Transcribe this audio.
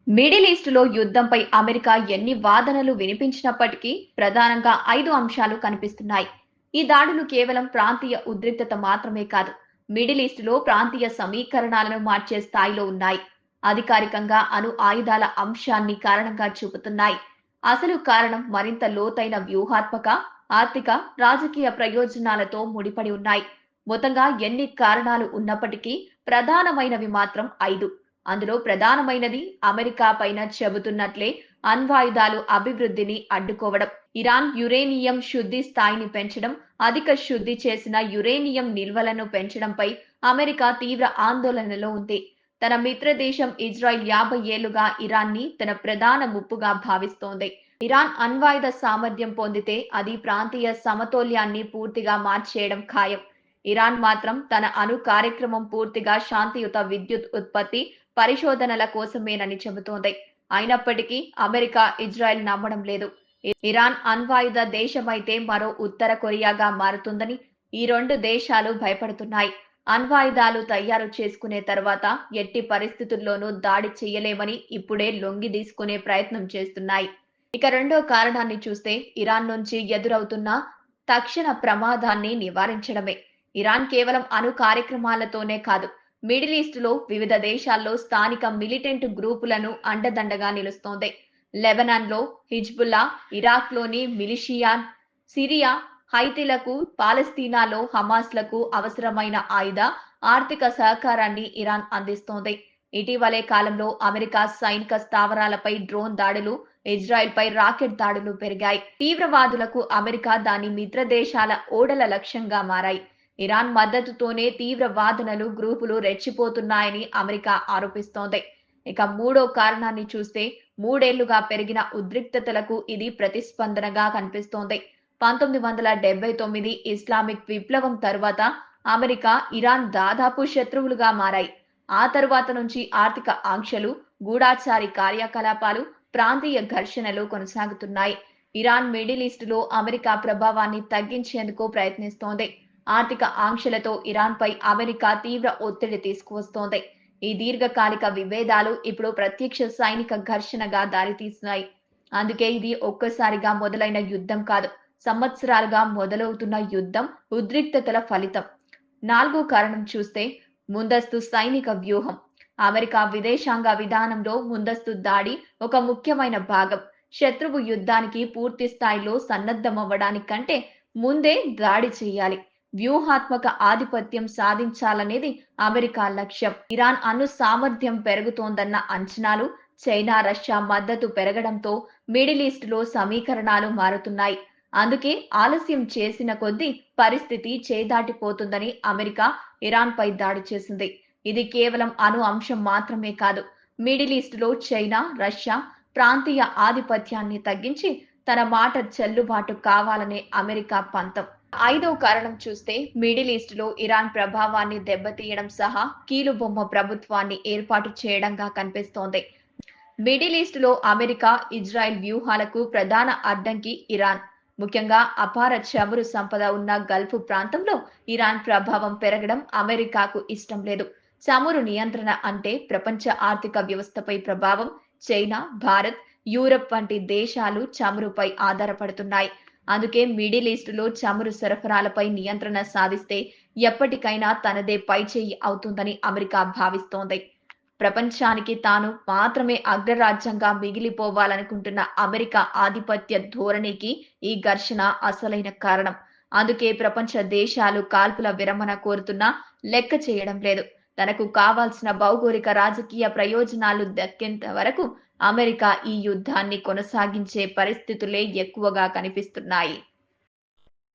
Middle ఈస్టులో యుద్ధంపై America ఎన్ని వాదనలు వినిపించినప్పటికీ ప్రధానంగా 5 అంశాలు కనిపిస్తున్నాయి. ఈ దాడులు కేవలం ప్రాంతీయ ఉద్రిక్తత మాత్రమే కాదు, మిడిల్ ఈస్టులో ప్రాంతీయ సమీకరణాలను మార్చే స్థాయిలో ఉన్నాయి. అధికారికంగా అణు ఆయుధాల అంశాన్ని కారణంగా చూపుతున్నాయి. అసలు కారణం మరింత లోతైన వ్యూహాత్మక, ఆర్థిక, రాజకీయ ప్రయోజనాలతో ముడిపడి ఉన్నాయి. మొత్తంగా ఎన్ని కారణాలు ఉన్నప్పటికీ ప్రధానమైనవి మాత్రం 5. అందులో ప్రధానమైనది అమెరికా పైన చెబుతున్నట్లే అణ్వాయుధాలు అభివృద్ధిని అడ్డుకోవడం, ఇరాన్ యురేనియం శుద్ధి స్థాయిని పెంచడం, అధిక శుద్ధి చేసిన యురేనియం నిల్వలను పెంచడంపై అమెరికా తీవ్ర ఆందోళనలో ఉంది. తన మిత్ర దేశం ఇజ్రాయెల్ 50 ఏళ్లుగా ఇరాన్ని తన ప్రధాన ముప్పుగా భావిస్తోంది. ఇరాన్ అణ్వాయుధ సామర్థ్యం పొందితే అది ప్రాంతీయ సమతౌల్యాన్ని పూర్తిగా మార్చేయడం ఖాయం. ఇరాన్ మాత్రం తన అణు కార్యక్రమం పూర్తిగా శాంతియుత విద్యుత్ ఉత్పత్తి, పరిశోధనల కోసమేనని చెబుతోంది. అయినప్పటికీ అమెరికా, ఇజ్రాయెల్ నమ్మడం లేదు. ఇరాన్ అణ్వాయుధ దేశమైతే మరో ఉత్తర కొరియాగా మారుతుందని ఈ రెండు దేశాలు భయపడుతున్నాయి. అణ్వాయుధాలు తయారు చేసుకునే తర్వాత ఎట్టి పరిస్థితుల్లోనూ దాడి చేయలేమని ఇప్పుడే లొంగి తీసుకునే ప్రయత్నం చేస్తున్నాయి. ఇక రెండో కారణాన్ని చూస్తే ఇరాన్ నుంచి ఎదురవుతున్న తక్షణ ప్రమాదాన్ని నివారించడమే. ఇరాన్ కేవలం అణు కార్యక్రమాలతోనే కాదు, మిడిల్ ఈస్టులో వివిధ దేశాల్లో స్థానిక మిలిటెంట్ గ్రూపులను అండదండగా నిలుస్తోంది. లెబనాన్లో హిజ్బుల్లా, ఇరాక్లోని మిలిషియాన్, సిరియా, హైతీలకు, పాలస్తీనాలో హమాస్లకు అవసరమైన ఆయుధ, ఆర్థిక సహకారాన్ని ఇరాన్ అందిస్తోంది. ఇటీవలే కాలంలో అమెరికా సైనిక స్థావరాలపై డ్రోన్ దాడులు, ఇజ్రాయెల్పై రాకెట్ దాడులు పెరిగాయి. తీవ్రవాదులకు అమెరికా దాని మిత్ర దేశాల ఓడల లక్ష్యంగా మారాయి. ఇరాన్ మద్దతుతోనే తీవ్ర వాదనలు గ్రూపులు రెచ్చిపోతున్నాయని అమెరికా ఆరోపిస్తోంది. ఇక మూడో కారణాన్ని చూస్తే మూడేళ్లుగా పెరిగిన ఉద్రిక్తతలకు ఇది ప్రతిస్పందనగా కనిపిస్తోంది. 1979 ఇస్లామిక్ విప్లవం తరువాత అమెరికా, ఇరాన్ దాదాపు శత్రువులుగా మారాయి. ఆ తరువాత నుంచి ఆర్థిక ఆంక్షలు, గూఢాచారి కార్యకలాపాలు, ప్రాంతీయ ఘర్షణలు కొనసాగుతున్నాయి. ఇరాన్ మిడిల్ ఈస్టులో అమెరికా ప్రభావాన్ని తగ్గించేందుకు ప్రయత్నిస్తోంది. ఆర్థిక ఆంక్షలతో ఇరాన్పై అమెరికా తీవ్ర ఒత్తిడి తీసుకువస్తోంది. ఈ దీర్ఘకాలిక విభేదాలు ఇప్పుడు ప్రత్యక్ష సైనిక ఘర్షణగా దారితీస్తున్నాయి. అందుకే ఇది ఒక్కసారిగా మొదలైన యుద్ధం కాదు, సంవత్సరాలుగా మొదలవుతున్న యుద్ధం, ఉద్రిక్తతల ఫలితం. నాలుగో కారణం చూస్తే ముందస్తు సైనిక వ్యూహం. అమెరికా విదేశాంగ విధానంలో ముందస్తు దాడి ఒక ముఖ్యమైన భాగం. శత్రువు యుద్ధానికి పూర్తి స్థాయిలో సన్నద్ధమవ్వడానికంటే ముందే దాడి చేయాలి. వ్యూహాత్మక ఆధిపత్యం సాధించాలనేది అమెరికా లక్ష్యం. ఇరాన్ అణు సామర్థ్యం పెరుగుతోందన్న అంచనాలు, చైనా, రష్యా మద్దతు పెరగడంతో మిడిల్ ఈస్టులో సమీకరణాలు మారుతున్నాయి. అందుకే ఆలస్యం చేసిన కొద్దీ పరిస్థితి చేదాటిపోతుందని అమెరికా ఇరాన్పై దాడి చేసింది. ఇది కేవలం అణు అంశం మాత్రమే కాదు, మిడిల్ ఈస్టులో చైనా, రష్యా ప్రాంతీయ ఆధిపత్యాన్ని తగ్గించి తన మాట చెల్లుబాటు కావాలనే అమెరికా పంతం. ఐదో కారణం చూస్తే మిడిల్ ఈస్టులో ఇరాన్ ప్రభావాన్ని దెబ్బతీయడం సహా కీలుబొమ్మ ప్రభుత్వాన్ని ఏర్పాటు చేయడంగా కనిపిస్తోంది. మిడిల్ ఈస్టులో అమెరికా, ఇజ్రాయెల్ వ్యూహాలకు ప్రధాన అడ్డంకి ఇరాన్. ముఖ్యంగా అపార చమురు సంపద ఉన్న గల్ఫ్ ప్రాంతంలో ఇరాన్ ప్రభావం పెరగడం అమెరికాకు ఇష్టం లేదు. చమురు నియంత్రణ అంటే ప్రపంచ ఆర్థిక వ్యవస్థపై ప్రభావం. చైనా, భారత్, యూరప్ వంటి దేశాలు చమురుపై ఆధారపడుతున్నాయి. అందుకే మిడిల్ ఈస్టులో చమురు సరఫరాలపై నియంత్రణ సాధిస్తే ఎప్పటికైనా తనదే పైచేయి అవుతుందని అమెరికా భావిస్తోంది. ప్రపంచానికి తాను మాత్రమే అగ్రరాజ్యంగా మిగిలిపోవాలనుకుంటున్న అమెరికా ఆధిపత్య ధోరణికి ఈ ఘర్షణ అసలైన కారణం. అందుకే ప్రపంచ దేశాలు కాల్పుల విరమణ కోరుతున్నా లెక్క చేయడం లేదు. తనకు కావాల్సిన భౌగోళిక రాజకీయ ప్రయోజనాలు దక్కేంత వరకు అమెరికా ఈ యుద్ధాన్ని కొనసాగించే పరిస్థితులే ఎక్కువగా కనిపిస్తున్నాయి.